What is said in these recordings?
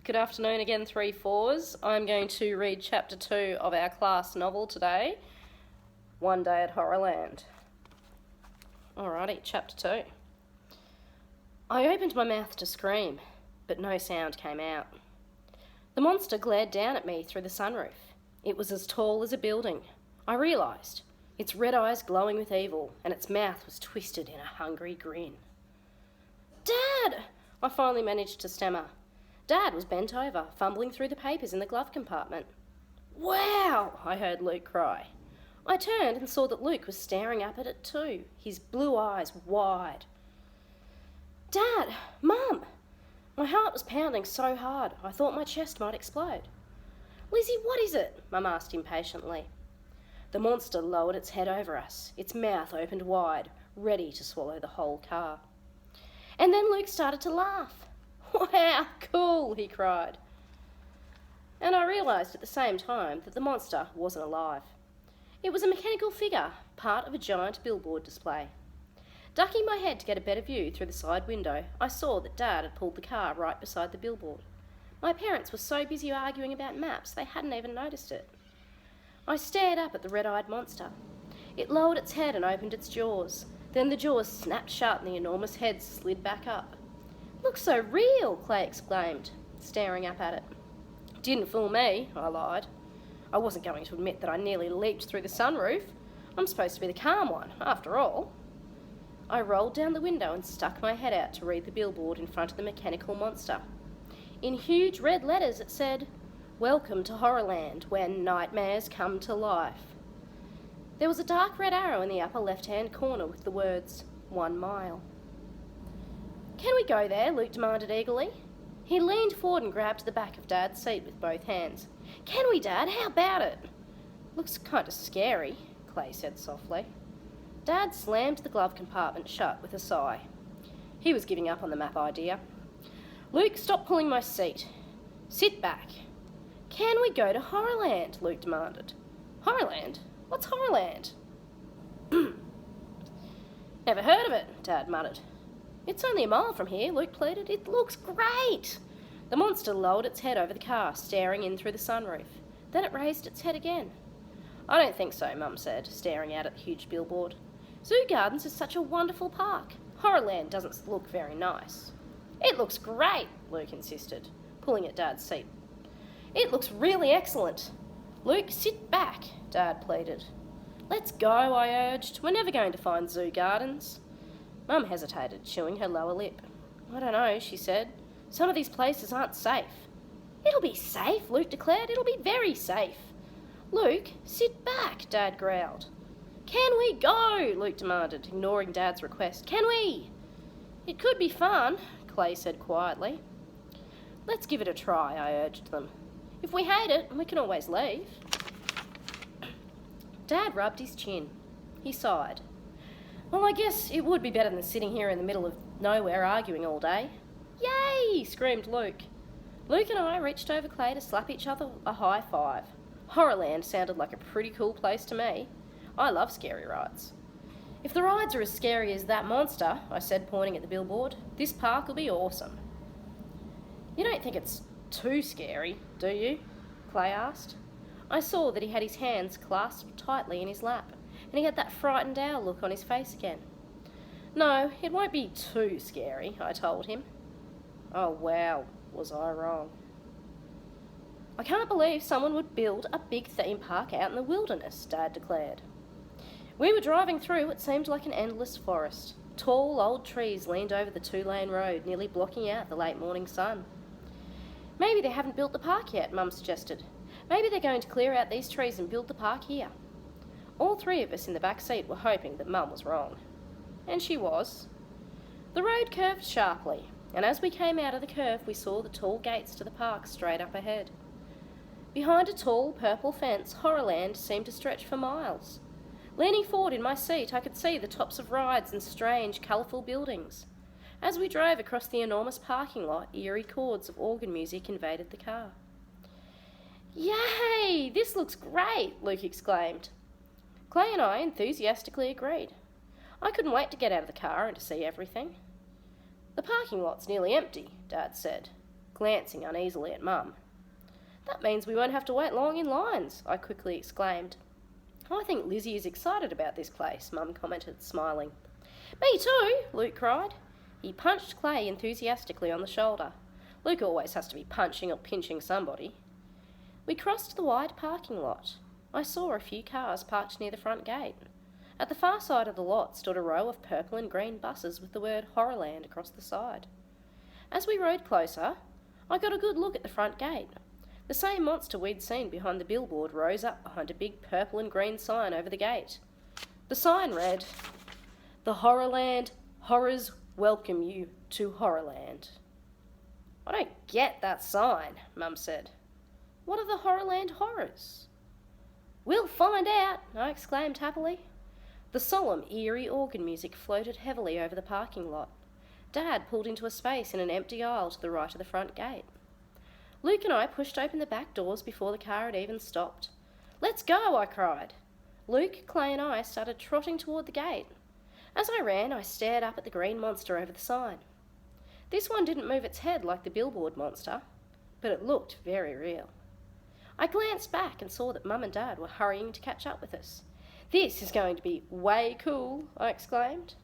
Good afternoon again, 3-4s. I'm going to read chapter 2 of our class novel today, One Day at Horrorland. Alrighty, chapter 2. I opened my mouth to scream, but no sound came out. The monster glared down at me through the sunroof. It was as tall as a building. I realised, its red eyes glowing with evil, and its mouth was twisted in a hungry grin. "Dad!" I finally managed to stammer. Dad was bent over, fumbling through the papers in the glove compartment. "Wow!" I heard Luke cry. I turned and saw that Luke was staring up at it too, his blue eyes wide. "Dad! Mum!" My heart was pounding so hard I thought my chest might explode. "Lizzie, what is it?" Mum asked impatiently. The monster lowered its head over us, its mouth opened wide, ready to swallow the whole car. And then Luke started to laugh. "Wow, cool," he cried. And I realised at the same time that the monster wasn't alive. It was a mechanical figure, part of a giant billboard display. Ducking my head to get a better view through the side window, I saw that Dad had pulled the car right beside the billboard. My parents were so busy arguing about maps they hadn't even noticed it. I stared up at the red-eyed monster. It lowered its head and opened its jaws. Then the jaws snapped shut and the enormous head slid back up. "Looks so real," Clay exclaimed, staring up at it. "Didn't fool me," I lied. I wasn't going to admit that I nearly leaped through the sunroof. I'm supposed to be the calm one, after all. I rolled down the window and stuck my head out to read the billboard in front of the mechanical monster. In huge red letters it said, "Welcome to Horrorland, where nightmares come to life." There was a dark red arrow in the upper left-hand corner with the words, 1 mile. "Can we go there?" Luke demanded eagerly. He leaned forward and grabbed the back of Dad's seat with both hands. "Can we, Dad? How about it?" "Looks kind of scary," Clay said softly. Dad slammed the glove compartment shut with a sigh. He was giving up on the map idea. "Luke, stop pulling my seat. Sit back." "Can we go to Horrorland?" Luke demanded. "Horrorland? What's Horrorland?" "Never heard of it," Dad muttered. "It's only a mile from here," Luke pleaded. "It looks great." The monster lowered its head over the car, staring in through the sunroof. Then it raised its head again. "I don't think so," Mum said, staring out at the huge billboard. "Zoo Gardens is such a wonderful park. Horrorland doesn't look very nice." "It looks great," Luke insisted, pulling at Dad's seat. "It looks really excellent." "Luke, sit back," Dad pleaded. "Let's go," I urged. "We're never going to find Zoo Gardens." Mum hesitated, chewing her lower lip. "I don't know," she said. "Some of these places aren't safe." "It'll be safe," Luke declared. "It'll be very safe." "Luke, sit back," Dad growled. "Can we go?" Luke demanded, ignoring Dad's request. "Can we?" "It could be fun," Clay said quietly. "Let's give it a try," I urged them. "If we hate it, we can always leave." Dad rubbed his chin. He sighed. "Well, I guess it would be better than sitting here in the middle of nowhere arguing all day." "Yay!" screamed Luke. Luke and I reached over Clay to slap each other a high five. Horrorland sounded like a pretty cool place to me. I love scary rides. "If the rides are as scary as that monster," I said, pointing at the billboard, "this park will be awesome." "You don't think it's too scary, do you?" Clay asked. I saw that he had his hands clasped tightly in his lap, and he had that frightened owl look on his face again. "No, it won't be too scary," I told him. Oh wow, was I wrong. "I can't believe someone would build a big theme park out in the wilderness," Dad declared. We were driving through what seemed like an endless forest. Tall old trees leaned over the 2-lane road, nearly blocking out the late morning sun. "Maybe they haven't built the park yet," Mum suggested. "Maybe they're going to clear out these trees and build the park here." All three of us in the back seat were hoping that Mum was wrong. And she was. The road curved sharply, and as we came out of the curve we saw the tall gates to the park straight up ahead. Behind a tall purple fence, Horrorland seemed to stretch for miles. Leaning forward in my seat, I could see the tops of rides and strange, colourful buildings. As we drove across the enormous parking lot, eerie chords of organ music invaded the car. "Yay! This looks great!" Luke exclaimed. Clay and I enthusiastically agreed. I couldn't wait to get out of the car and to see everything. "The parking lot's nearly empty," Dad said. glancing uneasily at Mum. "That means we won't have to wait long in lines," I quickly exclaimed. "I think Lizzie is excited about this place," Mum commented, smiling. "Me too," Luke cried. He punched Clay enthusiastically on the shoulder. Luke always has to be punching or pinching somebody. We crossed the wide parking lot. I saw a few cars parked near the front gate. At the far side of the lot stood a row of purple and green buses with the word Horrorland across the side. As we rode closer, I got a good look at the front gate. The same monster we'd seen behind the billboard rose up behind a big purple and green sign over the gate. The sign read, "The Horrorland Horrors welcome you to Horrorland." "I don't get that sign," Mum said. "What are the Horrorland horrors?" "We'll find out," I exclaimed happily. The solemn, eerie organ music floated heavily over the parking lot. Dad pulled into a space in an empty aisle to the right of the front gate. Luke and I pushed open the back doors before the car had even stopped. "Let's go," I cried. Luke, Clay and I started trotting toward the gate. As I ran, I stared up at the green monster over the sign. This one didn't move its head like the billboard monster, but it looked very real. I glanced back and saw that Mum and Dad were hurrying to catch up with us. "This is going to be way cool," I exclaimed.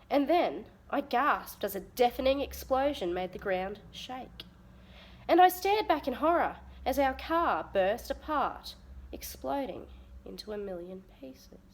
And then I gasped as a deafening explosion made the ground shake. And I stared back in horror as our car burst apart, exploding into a million pieces.